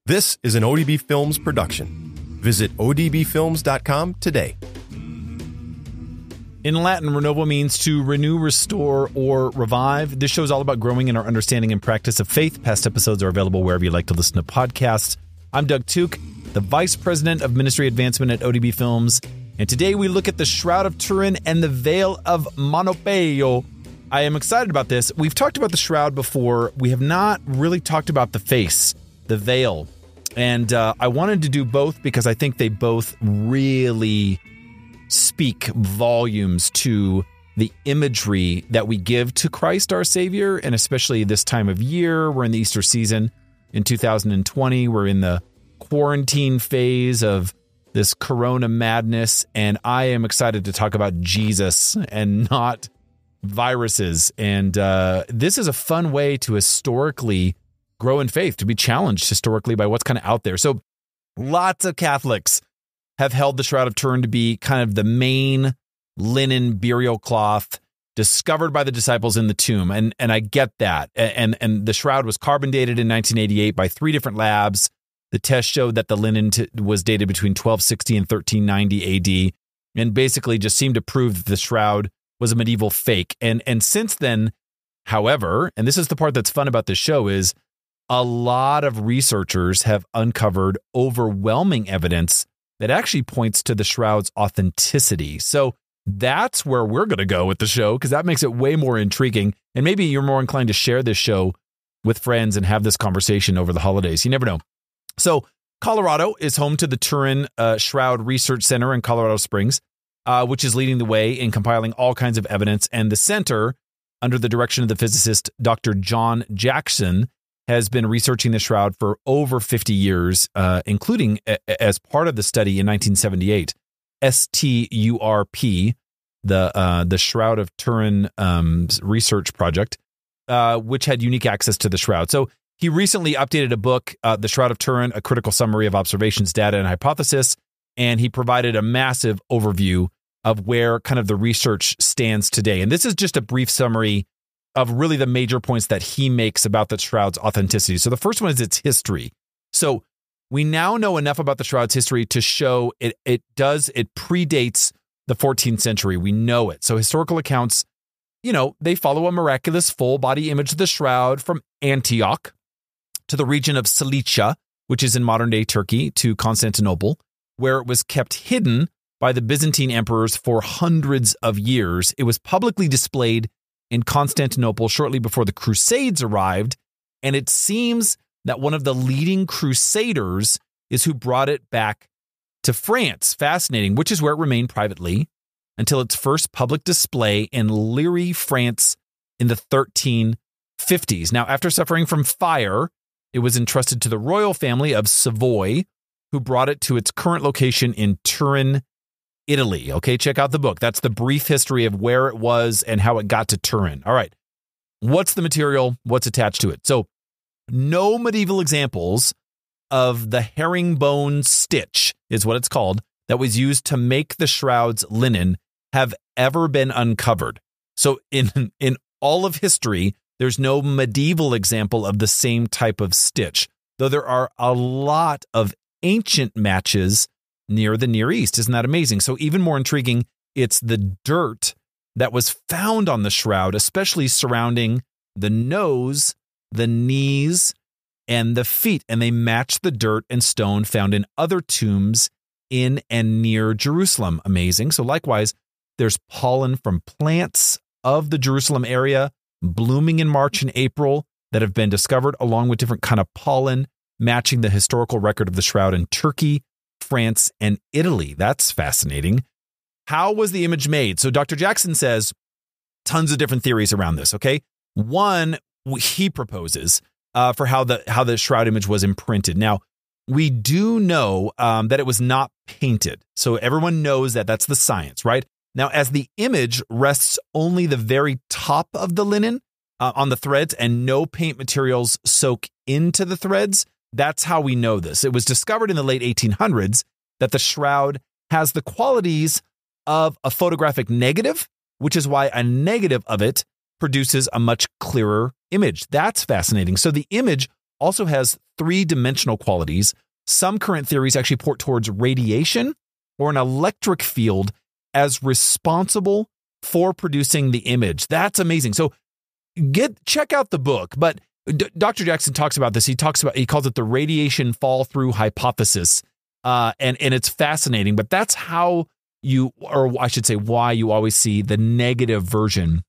This is an ODB Films production. Visit odbfilms.com today. In Latin, Renovo means to renew, restore, or revive. This show is all about growing in our understanding and practice of faith. Past episodes are available wherever you like to listen to podcasts. I'm Doug Tuke, the Vice President of Ministry Advancement at ODB Films, and today we look at the Shroud of Turin and the Veil of Manoppello. I am excited about this. We've talked about the Shroud before. We have not really talked about the face, the veil. And I wanted to do both because I think they both really speak volumes to the imagery that we give to Christ our Savior, and especially this time of year. We're in the Easter season in 2020. We're in the quarantine phase of this corona madness, and I am excited to talk about Jesus and not viruses. And this is a fun way to historically grow in faith, to be challenged historically by what's kind of out there. So lots of Catholics have held the Shroud of Turin to be kind of the main linen burial cloth discovered by the disciples in the tomb. And I get that. And the Shroud was carbon dated in 1988 by 3 different labs. The test showed that the linen was dated between 1260 and 1390 AD, and basically just seemed to prove that the Shroud was a medieval fake. And since then, however, and this is the part that's fun about this show, is a lot of researchers have uncovered overwhelming evidence that actually points to the Shroud's authenticity. So that's where we're going to go with the show, because that makes it way more intriguing. And maybe you're more inclined to share this show with friends and have this conversation over the holidays. You never know. So Colorado is home to the Turin Shroud Research Center in Colorado Springs, which is leading the way in compiling all kinds of evidence. And the center, under the direction of the physicist Dr. John Jackson, has been researching the Shroud for over 50 years, including as part of the study in 1978, STURP, the Shroud of Turin research project, which had unique access to the Shroud. So he recently updated a book, The Shroud of Turin, a critical summary of observations, data, and hypothesis, and he provided a massive overview of where kind of the research stands today. And this is just a brief summary of really the major points that he makes about the Shroud's authenticity. So the first one is its history. So we now know enough about the Shroud's history to show it predates the 14th century. We know it. So historical accounts, they follow a miraculous full body image of the Shroud from Antioch to the region of Cilicia, which is in modern day Turkey, to Constantinople, where it was kept hidden by the Byzantine emperors for hundreds of years. It was publicly displayed in Constantinople shortly before the Crusades arrived, and it seems that one of the leading crusaders is who brought it back to France. Fascinating, which is where it remained privately until its first public display in Liry, France in the 1350s. Now, after suffering from fire, it was entrusted to the royal family of Savoy, who brought it to its current location in Turin, Italy. Okay, check out the book. That's the brief history of where it was and how it got to Turin. All right. What's the material? What's attached to it? So, no medieval examples of the herringbone stitch, is what it's called, that was used to make the Shroud's linen have ever been uncovered. So, in all of history, there's no medieval example of the same type of stitch, though there are a lot of ancient matches near the Near East. Isn't that amazing? So even more intriguing, it's the dirt that was found on the Shroud, especially surrounding the nose, the knees, and the feet. And they match the dirt and stone found in other tombs in and near Jerusalem. Amazing. So likewise, there's pollen from plants of the Jerusalem area blooming in March and April that have been discovered, along with different kind of pollen matching the historical record of the Shroud in Turkey, France, and Italy. That's fascinating. How was the image made? So Dr. Jackson says tons of different theories around this, okay? One, he proposes for how the Shroud image was imprinted. Now, we do know that it was not painted. So everyone knows that that's the science, right? Now, as the image rests only the very top of the linen on the threads and no paint materials soak into the threads, that's how we know this. It was discovered in the late 1800s that the Shroud has the qualities of a photographic negative, which is why a negative of it produces a much clearer image. That's fascinating. So the image also has three-dimensional qualities. Some current theories actually point towards radiation or an electric field as responsible for producing the image. That's amazing. So check out the book. But Dr. Jackson talks about this. He calls it the radiation fall through hypothesis. And it's fascinating, but that's how why you always see the negative version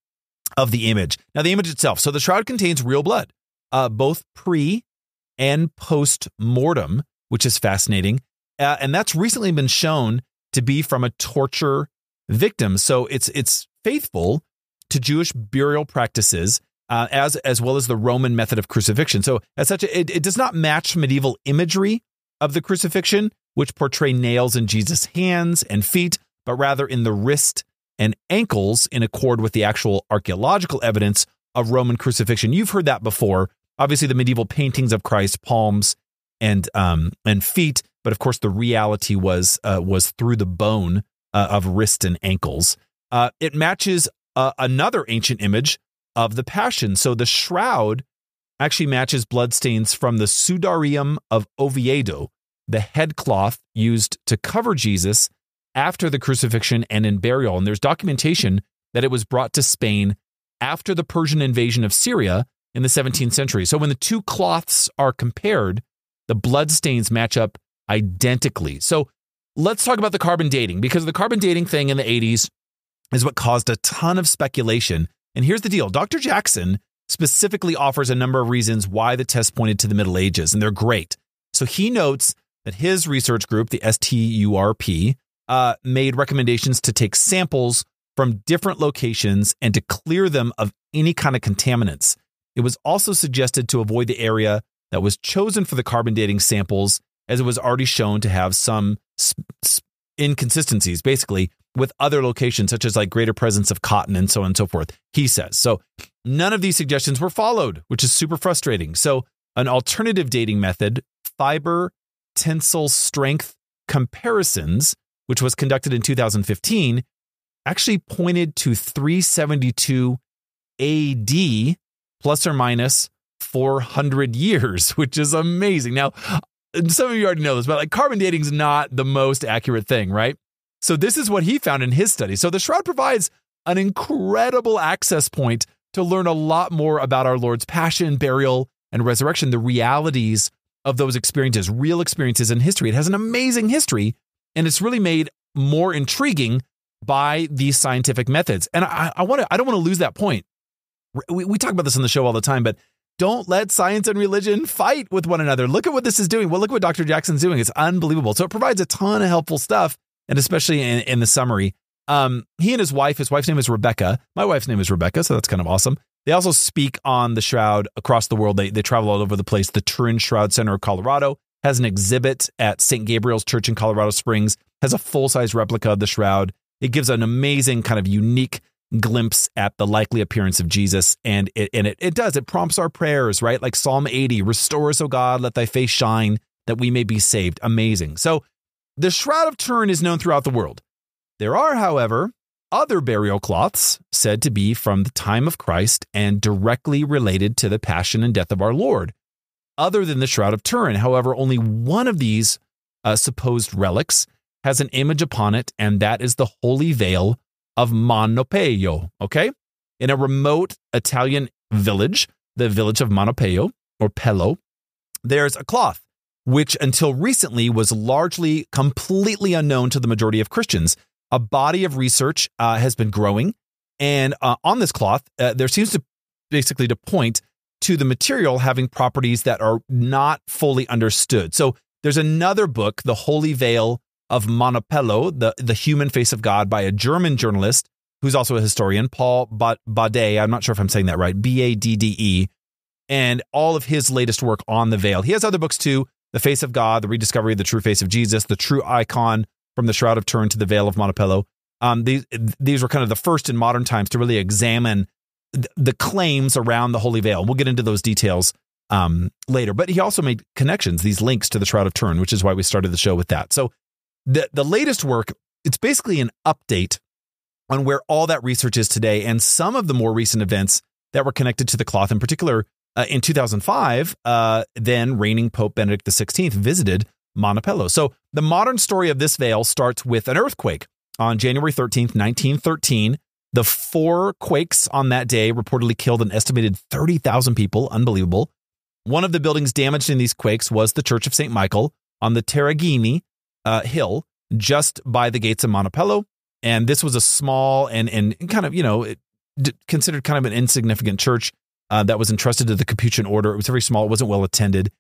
of the image. Now, the image itself. So the shroud contains real blood, both pre and post mortem, which is fascinating. And that's recently been shown to be from a torture victim. So it's faithful to Jewish burial practices, as well as the Roman method of crucifixion. So as such, it does not match medieval imagery of the crucifixion, which portray nails in Jesus' hands and feet, but rather in the wrist and ankles, in accord with the actual archaeological evidence of Roman crucifixion. You've heard that before. Obviously, the medieval paintings of Christ, palms and feet, but of course, the reality was through the bone of wrist and ankles. It matches another ancient image of the Passion. So the shroud actually matches bloodstains from the Sudarium of Oviedo, the headcloth used to cover Jesus after the crucifixion and in burial. And there's documentation that it was brought to Spain after the Persian invasion of Syria in the 17th century. So when the two cloths are compared, the bloodstains match up identically. So let's talk about the carbon dating, because the carbon dating thing in the 80s is what caused a ton of speculation. And here's the deal. Dr. Jackson specifically offers a number of reasons why the test pointed to the Middle Ages, and they're great. So he notes that his research group, the STURP, made recommendations to take samples from different locations and to clear them of any kind of contaminants. It was also suggested to avoid the area that was chosen for the carbon dating samples, as it was already shown to have some inconsistencies, basically, with other locations, such as like greater presence of cotton and so on and so forth, he says. So none of these suggestions were followed, which is super frustrating. So an alternative dating method, fiber tensile strength comparisons, which was conducted in 2015, actually pointed to 372 AD plus or minus 400 years, which is amazing. Now, some of you already know this, but like carbon dating is not the most accurate thing, right? So this is what he found in his study. So the shroud provides an incredible access point to learn a lot more about our Lord's passion, burial, and resurrection, the realities of those experiences, real experiences in history. It has an amazing history, and it's really made more intriguing by these scientific methods. And I don't want to lose that point. We talk about this on the show all the time, but don't let science and religion fight with one another. Look at what this is doing. Well, look what Dr. Jackson's doing. It's unbelievable. So it provides a ton of helpful stuff, and especially in the summary. He and his wife's name is Rebecca. My wife's name is Rebecca, so that's kind of awesome. They also speak on the shroud across the world. They travel all over the place. The Turin Shroud Center of Colorado has an exhibit at St. Gabriel's Church in Colorado Springs, has a full-size replica of the shroud. It gives an amazing kind of unique glimpse at the likely appearance of Jesus. And it prompts our prayers, right? Like Psalm 80, restore us, O God, let thy face shine that we may be saved. Amazing. So the Shroud of Turin is known throughout the world. There are, however, other burial cloths said to be from the time of Christ and directly related to the passion and death of our Lord, other than the Shroud of Turin. However, only one of these supposed relics has an image upon it, and that is the holy veil of Manoppello, okay? In a remote Italian village, the village of Manoppello, or Pello, there's a cloth, which until recently was largely completely unknown to the majority of Christians. A body of research has been growing, and on this cloth, there seems to basically to point to the material having properties that are not fully understood. So there's another book, The Holy Veil of Manoppello, the Human Face of God, by a German journalist who's also a historian, Paul Bade. I'm not sure if I'm saying that right, Badde, and all of his latest work on the veil. He has other books too, The Face of God, The Rediscovery of the True Face of Jesus, The True Icon from the Shroud of Turin to the Veil of Manoppello. These were kind of the first in modern times to really examine the claims around the Holy Veil. We'll get into those details later. But he also made connections, these links to the Shroud of Turin, which is why we started the show with that. So the latest work, it's basically an update on where all that research is today and some of the more recent events that were connected to the cloth. In particular, In 2005, then reigning Pope Benedict XVI visited Manoppello. So the modern story of this veil starts with an earthquake on January 13th, 1913. The 4 quakes on that day reportedly killed an estimated 30,000 people. Unbelievable. One of the buildings damaged in these quakes was the Church of St. Michael on the Terragini hill just by the gates of Manoppello. And this was a small and kind of, considered kind of an insignificant church that was entrusted to the Capuchin order. It was very small. It wasn't well attended.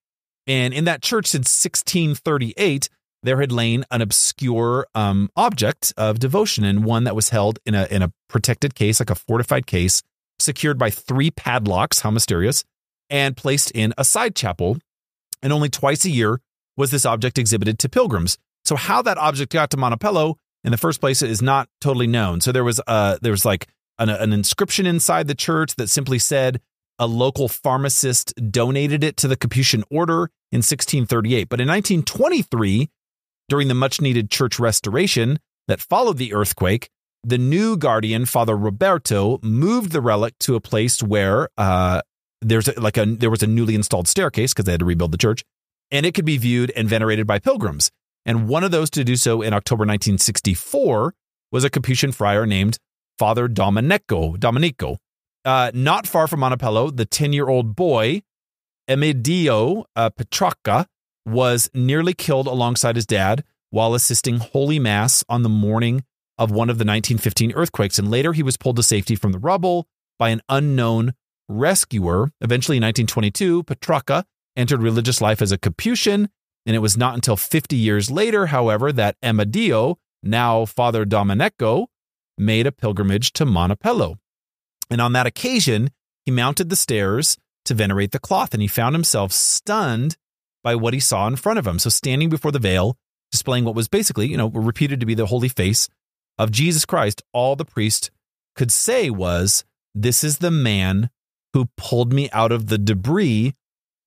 And in that church since 1638, there had lain an obscure object of devotion, and one that was held in a protected case, like a fortified case, secured by 3 padlocks, how mysterious, and placed in a side chapel. And only twice a year was this object exhibited to pilgrims. So how that object got to Manoppello in the first place is not totally known. So there was like an inscription inside the church that simply said a local pharmacist donated it to the Capuchin order in 1638. But in 1923, during the much-needed church restoration that followed the earthquake, the new guardian, Father Roberto, moved the relic to a place where there was a newly installed staircase because they had to rebuild the church, and it could be viewed and venerated by pilgrims. And one of those to do so in October 1964 was a Capuchin friar named Father Domenico. Not far from Manoppello, the 10-year-old boy, Emidio Petrarca, was nearly killed alongside his dad while assisting Holy Mass on the morning of one of the 1915 earthquakes. And later he was pulled to safety from the rubble by an unknown rescuer. Eventually in 1922, Petrarca entered religious life as a Capuchin. And it was not until 50 years later, however, that Emidio, now Father Domenico, made a pilgrimage to Manoppello. And on that occasion, he mounted the stairs to venerate the cloth, and he found himself stunned by what he saw in front of him. So standing before the veil, displaying what was basically, reputed to be the holy face of Jesus Christ, all the priest could say was, "This is the man who pulled me out of the debris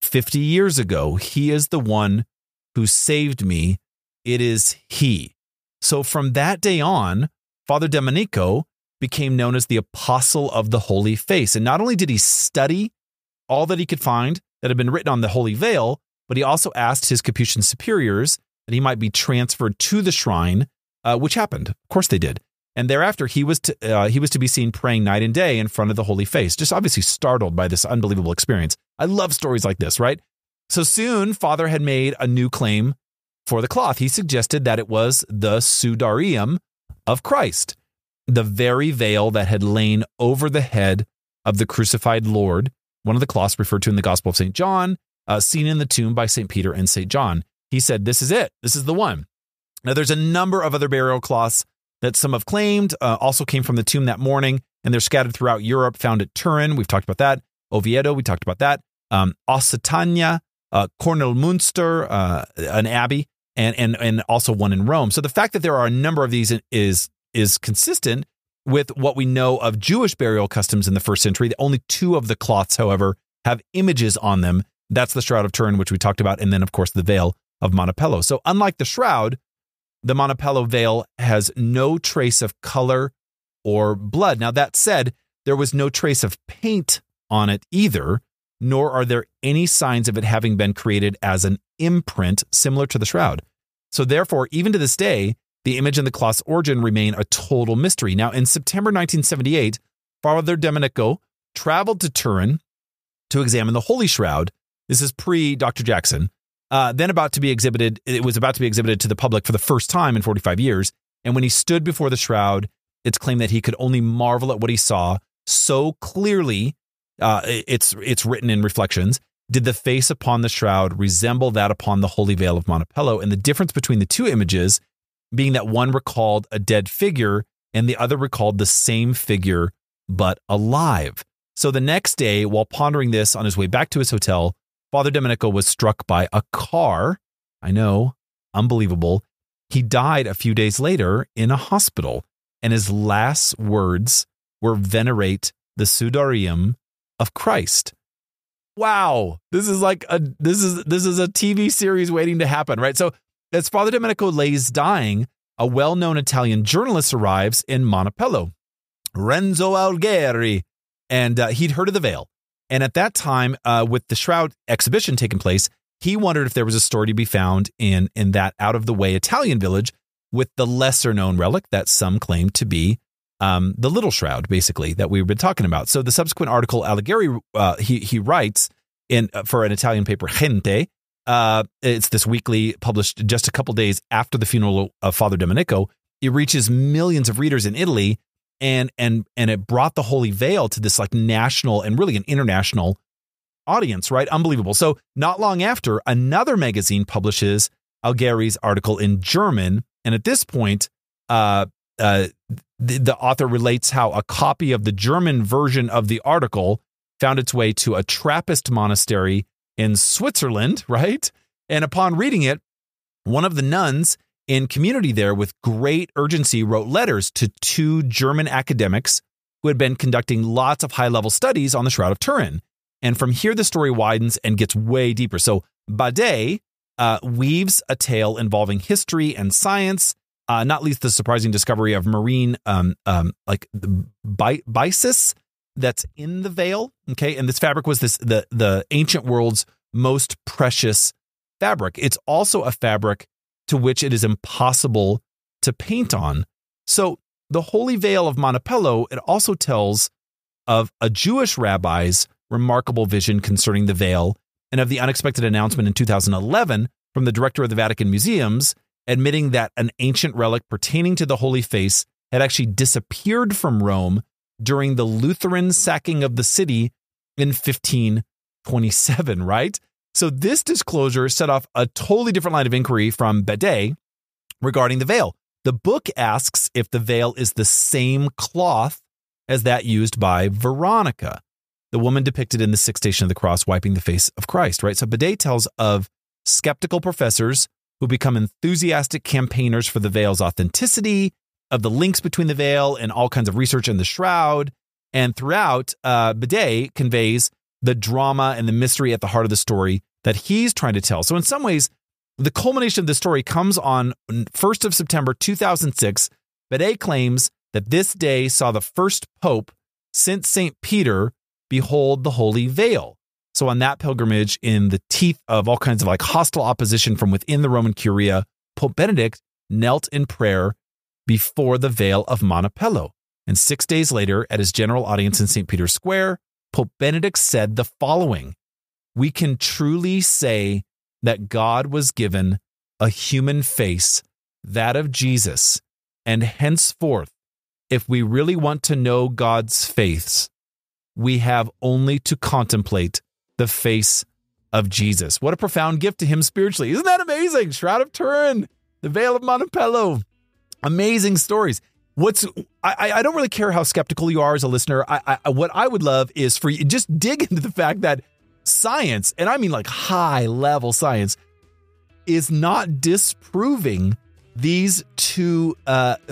50 years ago. He is the one who saved me. It is he." So from that day on, Father Domenico became known as the Apostle of the Holy Face. And not only did he study all that he could find that had been written on the Holy Veil, but he also asked his Capuchin superiors that he might be transferred to the shrine, which happened. Of course they did. And thereafter, he was to be seen praying night and day in front of the Holy Face, just obviously startled by this unbelievable experience. I love stories like this, right? So soon, Father had made a new claim for the cloth. He suggested that it was the sudarium of Christ, the very veil that had lain over the head of the crucified Lord, one of the cloths referred to in the Gospel of St. John, seen in the tomb by St. Peter and St. John. He said, "This is it. This is the one." Now, there's a number of other burial cloths that some have claimed also came from the tomb that morning, and they're scattered throughout Europe, found at Turin. We've talked about that. Oviedo, we talked about that. Occitania, Kornelmünster, an abbey, and also one in Rome. So the fact that there are a number of these is consistent with what we know of Jewish burial customs in the first century. Only 2 of the cloths, however, have images on them. That's the Shroud of Turin, which we talked about, and then, of course, the veil of Manoppello. So unlike the shroud, the Manoppello veil has no trace of color or blood. Now, that said, there was no trace of paint on it either, nor are there any signs of it having been created as an imprint similar to the shroud. So therefore, even to this day, the image and the cloth's origin remain a total mystery. Now, in September 1978, Father Domenico traveled to Turin to examine the Holy Shroud. This is pre-Dr. Jackson. Then it was about to be exhibited to the public for the first time in 45 years. And when he stood before the shroud, it's claimed that he could only marvel at what he saw so clearly. It's written in Reflections. Did the face upon the shroud resemble that upon the holy veil of Manoppello? And the difference between the 2 images being that one recalled a dead figure and the other recalled the same figure, but alive. So the next day, while pondering this on his way back to his hotel, Father Domenico was struck by a car. I know, unbelievable. He died a few days later in a hospital, and his last words were, "Venerate the sudarium of Christ." Wow, this is a TV series waiting to happen, right? So as Father Domenico lays dying, a well-known Italian journalist arrives in Manoppello, Renzo Algheri, and he'd heard of the veil. And at that time, with the Shroud exhibition taking place, he wondered if there was a story to be found in that out-of-the-way Italian village with the lesser-known relic that some claim to be the little shroud, basically, that we've been talking about. So the subsequent article, Alighieri, he writes for an Italian paper, Gente. It's this weekly published just a couple days after the funeral of Father Domenico. It reaches millions of readers in Italy, and it brought the Holy Veil to this like national and really an international audience, right? Unbelievable. So not long after, another magazine publishes Alighieri's article in German, and at this point, the author relates how a copy of the German version of the article found its way to a Trappist monastery in Switzerland, right? And upon reading it, one of the nuns in community there with great urgency wrote letters to 2 German academics who had been conducting lots of high-level studies on the Shroud of Turin. And from here, the story widens and gets way deeper. So Bade weaves a tale involving history and science, not least the surprising discovery of marine byssus that's in the veil. Okay, and this fabric was the ancient world's most precious fabric. It's also a fabric to which it is impossible to paint on. So the Holy Veil of Manoppello, it also tells of a Jewish rabbi's remarkable vision concerning the veil and of the unexpected announcement in 2011 from the director of the Vatican Museums admitting that an ancient relic pertaining to the Holy Face had actually disappeared from Rome during the Lutheran sacking of the city in 1527, right? So this disclosure set off a totally different line of inquiry from Bade regarding the veil. The book asks if the veil is the same cloth as that used by Veronica, the woman depicted in the Sixth Station of the Cross wiping the face of Christ, right? So Bade tells of skeptical professors who become enthusiastic campaigners for the veil's authenticity, of the links between the veil and all kinds of research in the Shroud. And throughout, Bade conveys the drama and the mystery at the heart of the story that he's trying to tell. So in some ways, the culmination of the story comes on 1st of September 2006. Bade claims that this day saw the first pope since St. Peter behold the Holy Veil. So on that pilgrimage, in the teeth of all kinds of like hostile opposition from within the Roman Curia, Pope Benedict knelt in prayer before the Veil of Manoppello. And 6 days later, at his general audience in St. Peter's Square, Pope Benedict said the following: "We can truly say that God was given a human face, that of Jesus, and henceforth, if we really want to know God's face, we have only to contemplate the face of Jesus." What a profound gift to him spiritually. Isn't that amazing? Shroud of Turin, the Veil of Manoppello. Amazing stories. I don't really care how skeptical you are as a listener. What I would love is for you just dig into the fact that science, and I mean like high level science, is not disproving these 2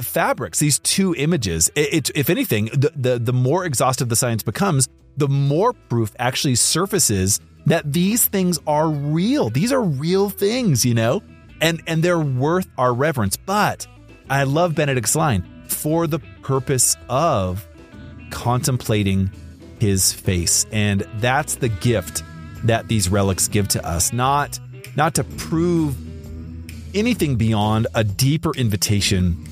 fabrics, these 2 images. If anything, the more exhaustive the science becomes, the more proof actually surfaces that these things are real. These are real things, you know, and they're worth our reverence. But I love Benedict's line, for the purpose of contemplating his face. And that's the gift that these relics give to us, not to prove anything beyond a deeper invitation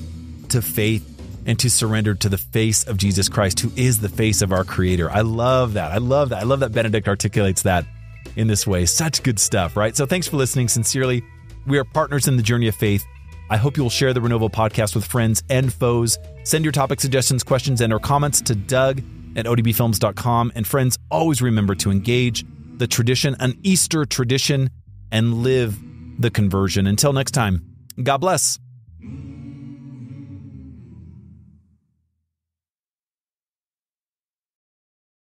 to faith and to surrender to the face of Jesus Christ, who is the face of our Creator. I love that. I love that Benedict articulates that in this way. Such good stuff, right? So thanks for listening. Sincerely, we are partners in the journey of faith. I hope you will share the Renovo podcast with friends and foes. Send your topic suggestions, questions, and/or comments to doug@odbfilms.com. And friends, always remember to engage the tradition, an Easter tradition, and live the conversion. Until next time, God bless.